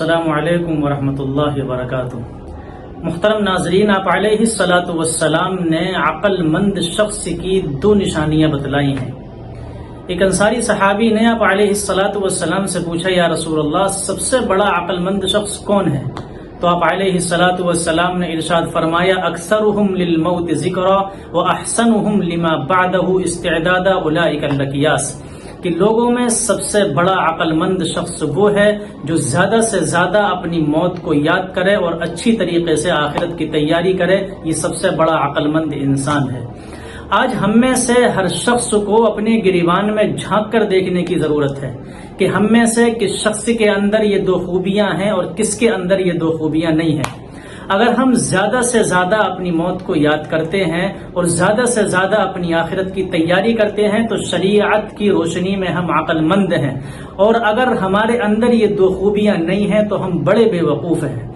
السلام علیکم ورحمۃ اللہ وبرکاتہ۔ محترم ناظرین، آپ علیہ الصلاۃ والسلام نے عقل مند شخص کی دو نشانیاں بتلائی ہیں۔ ایک انصاری صحابی نے آپ علیہ الصلاۃ والسلام سے پوچھا، یا رسول اللہ، سب سے بڑا عقل مند شخص کون ہے؟ تو آپ علیہ الصلاۃ والسلام نے ارشاد فرمایا، اکثرهم للموت ذکرا واحسنهم لما بعدہ استعدادا اولئک الاکیاس، کہ لوگوں میں سب سے بڑا عقل مند شخص وہ ہے جو زیادہ سے زیادہ اپنی موت کو یاد کرے اور اچھی طریقے سے آخرت کی تیاری کرے۔ یہ سب سے بڑا عقل مند انسان ہے۔ آج ہم میں سے ہر شخص کو اپنے گریبان میں جھانک کر دیکھنے کی ضرورت ہے کہ ہم میں سے کس شخص کے اندر یہ دو خوبیاں ہیں اور کس کے اندر یہ دو خوبیاں نہیں ہیں۔ اگر ہم زیادہ سے زیادہ اپنی موت کو یاد کرتے ہیں اور زیادہ سے زیادہ اپنی آخرت کی تیاری کرتے ہیں تو شریعت کی روشنی میں ہم عقل مند ہیں، اور اگر ہمارے اندر یہ دو خوبیاں نہیں ہیں تو ہم بڑے بے وقوف ہیں۔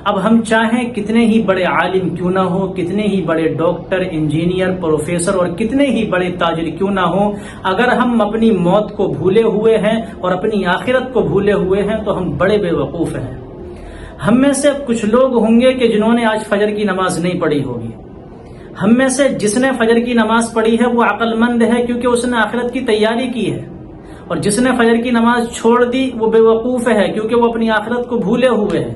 اب ہم چاہیں کتنے ہی بڑے عالم کیوں نہ ہو، کتنے ہی بڑے ڈاکٹر، انجینئر، پروفیسر اور کتنے ہی بڑے تاجر کیوں نہ ہو، اگر ہم اپنی موت کو بھولے ہوئے ہیں اور اپنی آخرت کو بھولے ہوئے ہیں تو ہم بڑے بے وقوف ہیں۔ ہم میں سے کچھ لوگ ہوں گے کہ جنہوں نے آج فجر کی نماز نہیں پڑھی ہوگی۔ ہم میں سے جس نے فجر کی نماز پڑھی ہے وہ عقل مند ہے کیونکہ اس نے آخرت کی تیاری کی ہے، اور جس نے فجر کی نماز چھوڑ دی وہ بے وقوف ہے کیونکہ وہ اپنی آخرت کو بھولے ہوئے ہے۔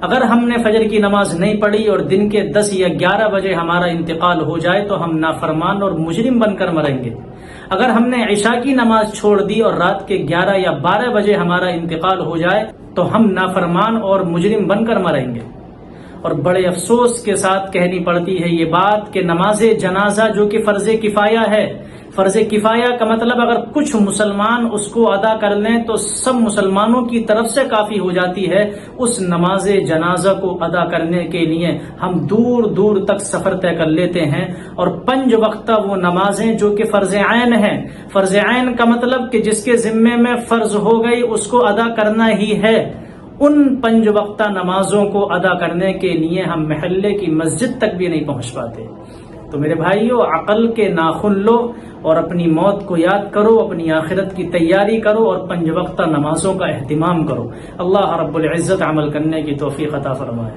اگر ہم نے فجر کی نماز نہیں پڑھی اور دن کے 10 یا 11 بجے ہمارا انتقال ہو جائے تو ہم نافرمان اور مجرم بن کر مریں گے۔ اگر ہم نے عشاء کی نماز چھوڑ دی اور رات کے 11 یا 12 بجے ہمارا انتقال ہو جائے تو ہم نافرمان اور مجرم بن کر مریں گے۔ اور بڑے افسوس کے ساتھ کہنی پڑتی ہے یہ بات کہ نماز جنازہ جو کہ فرض کفایہ ہے، فرض کفایہ کا مطلب اگر کچھ مسلمان اس کو ادا کر لیں تو سب مسلمانوں کی طرف سے کافی ہو جاتی ہے، اس نماز جنازہ کو ادا کرنے کے لیے ہم دور دور تک سفر طے کر لیتے ہیں، اور 5 وقتہ وہ نمازیں جو کہ فرض عین ہیں، فرض عین کا مطلب کہ جس کے ذمے میں فرض ہو گئی اس کو ادا کرنا ہی ہے، ان 5 وقتہ نمازوں کو ادا کرنے کے لیے ہم محلے کی مسجد تک بھی نہیں پہنچ پاتے۔ تو میرے بھائیو، عقل کے ناخن لو اور اپنی موت کو یاد کرو، اپنی آخرت کی تیاری کرو اور 5 وقتہ نمازوں کا اہتمام کرو۔ اللہ رب العزت عمل کرنے کی توفیق عطا فرمائے۔